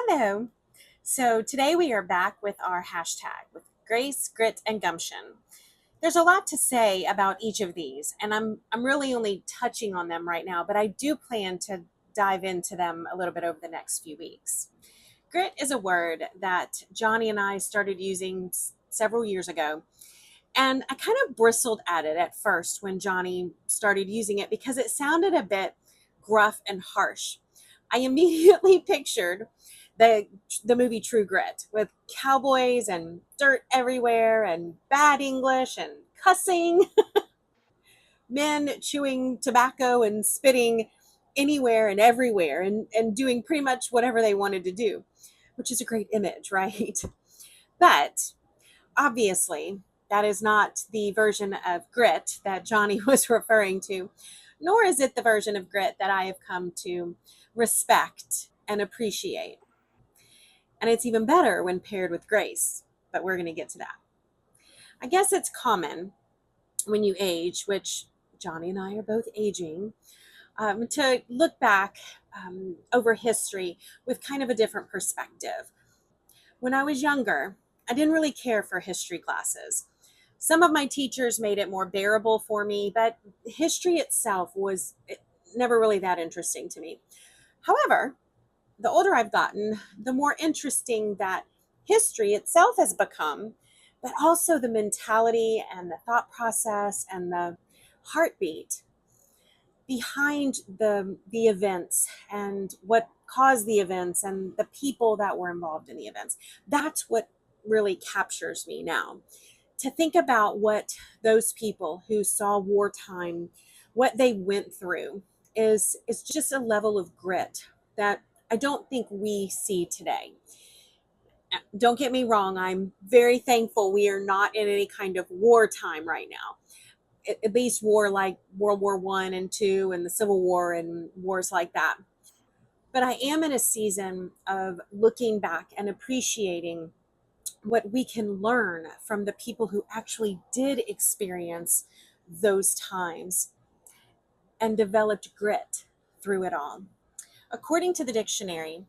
Hello. So today we are back with our hashtag with grace, grit, and gumption. There's a lot to say about each of these, and I'm really only touching on them right now, but I do plan to dive into them a little bit over the next few weeks. Grit is a word that Johnny and I started using several years ago, and I kind of bristled at it at first when Johnny started using it because it sounded a bit gruff and harsh. I immediately pictured the the movie True Grit with cowboys and dirt everywhere and bad English and cussing, men chewing tobacco and spitting anywhere and everywhere and doing pretty much whatever they wanted to do, which is a great image, right? But obviously, that is not the version of grit that Johnny was referring to, nor is it the version of grit that I have come to respect and appreciate. And it's even better when paired with grace, but we're going to get to that. I guess it's common when you age, which Johnny and I are both aging, to look back over history with kind of a different perspective. When I was younger, I didn't really care for history classes. Some of my teachers made it more bearable for me, but history itself was never really that interesting to me. However, the older I've gotten, the more interesting that history itself has become, but also the mentality and the thought process and the heartbeat behind the events and what caused the events and the people that were involved in the events. That's what really captures me now. To think about what those people who saw wartime, what they went through, is just a level of grit that I don't think we see today. Don't get me wrong, I'm very thankful we are not in any kind of wartime right now. At least war like World War One and Two and the Civil War and wars like that. But I am in a season of looking back and appreciating what we can learn from the people who actually did experience those times and developed grit through it all. According to the dictionary,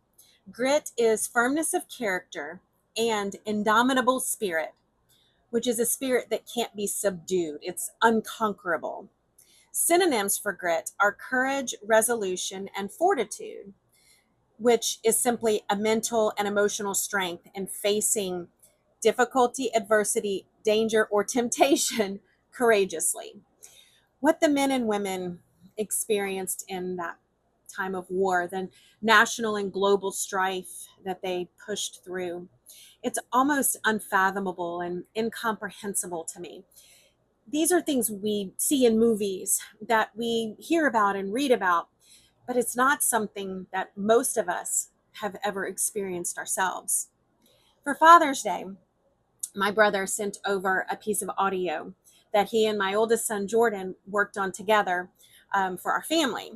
grit is firmness of character and indomitable spirit, which is a spirit that can't be subdued. It's unconquerable. Synonyms for grit are courage, resolution, and fortitude, which is simply a mental and emotional strength in facing difficulty, adversity, danger, or temptation courageously. What the men and women experienced in that time of war, the national and global strife that they pushed through, it's almost unfathomable and incomprehensible to me. These are things we see in movies that we hear about and read about, but it's not something that most of us have ever experienced ourselves. For Father's Day, my brother sent over a piece of audio that he and my oldest son Jordan worked on together for our family.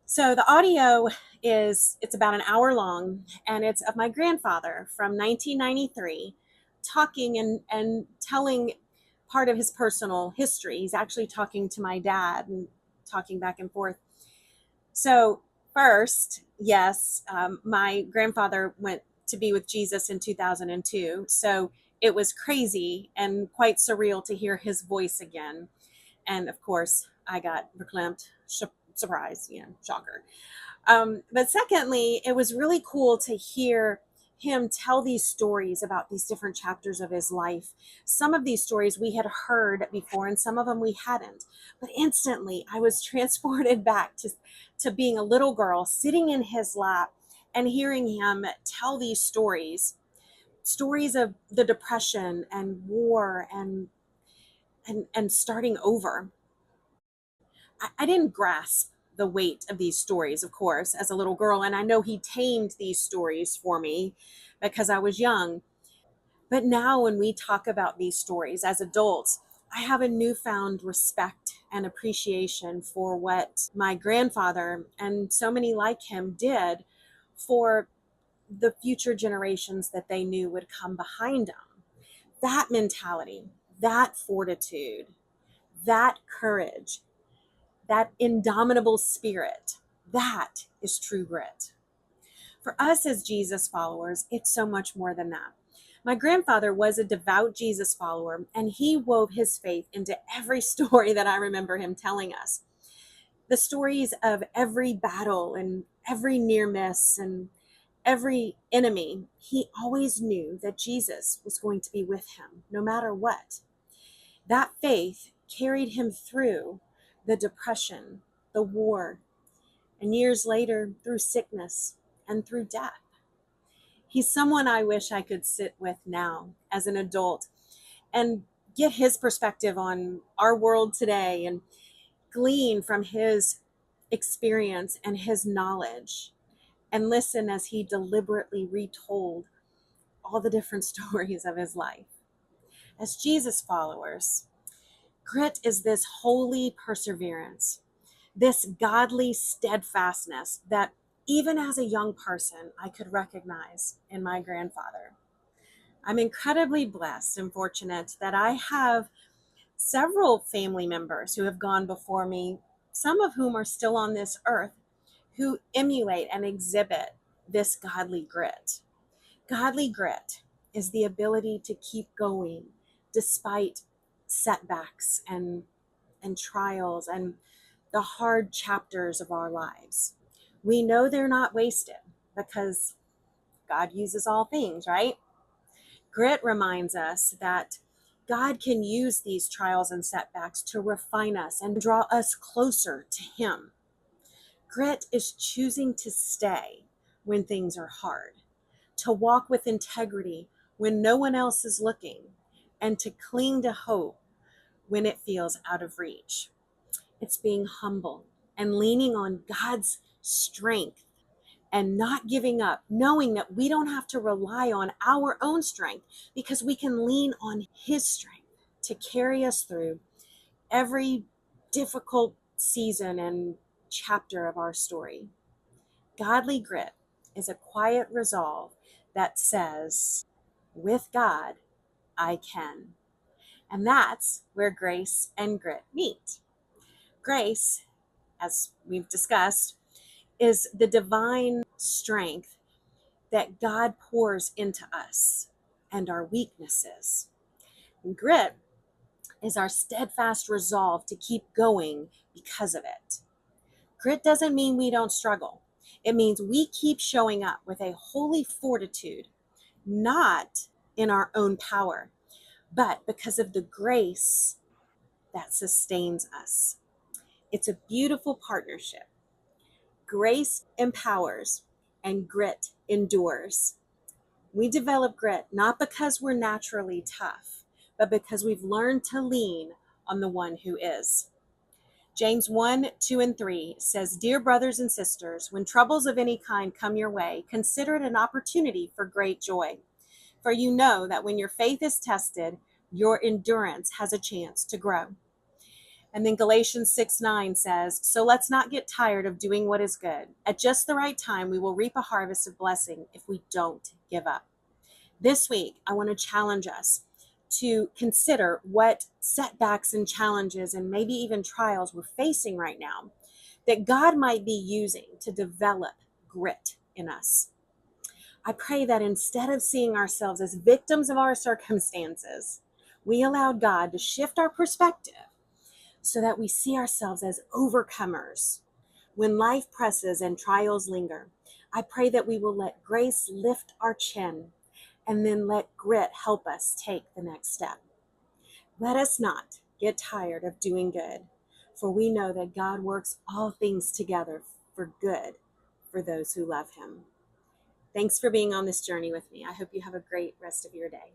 So the audio it's about an hour long, and it's of my grandfather from 1993 talking and telling part of his personal history. He's actually talking to my dad and talking back and forth. So first, yes, my grandfather went to be with Jesus in 2002. So it was crazy and quite surreal to hear his voice again. And of course, I got verklempt, surprise, shocker. But secondly, it was really cool to hear him tell these stories about these different chapters of his life. Some of these stories we had heard before, and some of them we hadn't. But instantly, I was transported back to being a little girl sitting in his lap and hearing him tell these stories of the Depression and war and starting over. I didn't grasp the weight of these stories, of course, as a little girl. And I know he tamed these stories for me because I was young. But now, when we talk about these stories as adults, I have a newfound respect and appreciation for what my grandfather and so many like him did for the future generations that they knew would come behind them. That mentality, that fortitude, that courage, that indomitable spirit, that is true grit. For us as Jesus followers, it's so much more than that. My grandfather was a devout Jesus follower, and he wove his faith into every story that I remember him telling us. The stories of every battle and every near miss and every enemy, he always knew that Jesus was going to be with him no matter what. That faith carried him through the depression, the war, and years later through sickness and through death. He's someone I wish I could sit with now as an adult and get his perspective on our world today and glean from his experience and his knowledge and listen as he deliberately retold all the different stories of his life. As Jesus followers, grit is this holy perseverance, this godly steadfastness that even as a young person, I could recognize in my grandfather. I'm incredibly blessed and fortunate that I have several family members who have gone before me, some of whom are still on this earth, who emulate and exhibit this godly grit. Godly grit is the ability to keep going despite setbacks and trials and the hard chapters of our lives. We know they're not wasted because God uses all things, right? Grit reminds us that God can use these trials and setbacks to refine us and draw us closer to Him. Grit is choosing to stay when things are hard, to walk with integrity when no one else is looking, and to cling to hope when it feels out of reach. It's being humble and leaning on God's strength and not giving up, knowing that we don't have to rely on our own strength because we can lean on His strength to carry us through every difficult season and chapter of our story. Godly grit is a quiet resolve that says, with God, I can. And that's where grace and grit meet. Grace, as we've discussed, is the divine strength that God pours into us and our weaknesses. And grit is our steadfast resolve to keep going because of it. Grit doesn't mean we don't struggle. It means we keep showing up with a holy fortitude, not in our own power, but because of the grace that sustains us. It's a beautiful partnership. Grace empowers and grit endures. We develop grit not because we're naturally tough, but because we've learned to lean on the one who is. James 1, 2, and 3 says, Dear brothers and sisters, when troubles of any kind come your way, consider it an opportunity for great joy. For you know that when your faith is tested, your endurance has a chance to grow. And then Galatians 6:9 says, So let's not get tired of doing what is good. At just the right time, we will reap a harvest of blessing if we don't give up. This week, I want to challenge us to consider what setbacks and challenges and maybe even trials we're facing right now that God might be using to develop grit in us. I pray that instead of seeing ourselves as victims of our circumstances, we allow God to shift our perspective so that we see ourselves as overcomers. When life presses and trials linger, I pray that we will let grace lift our chin and then let grit help us take the next step. Let us not get tired of doing good, for we know that God works all things together for good for those who love Him. Thanks for being on this journey with me. I hope you have a great rest of your day.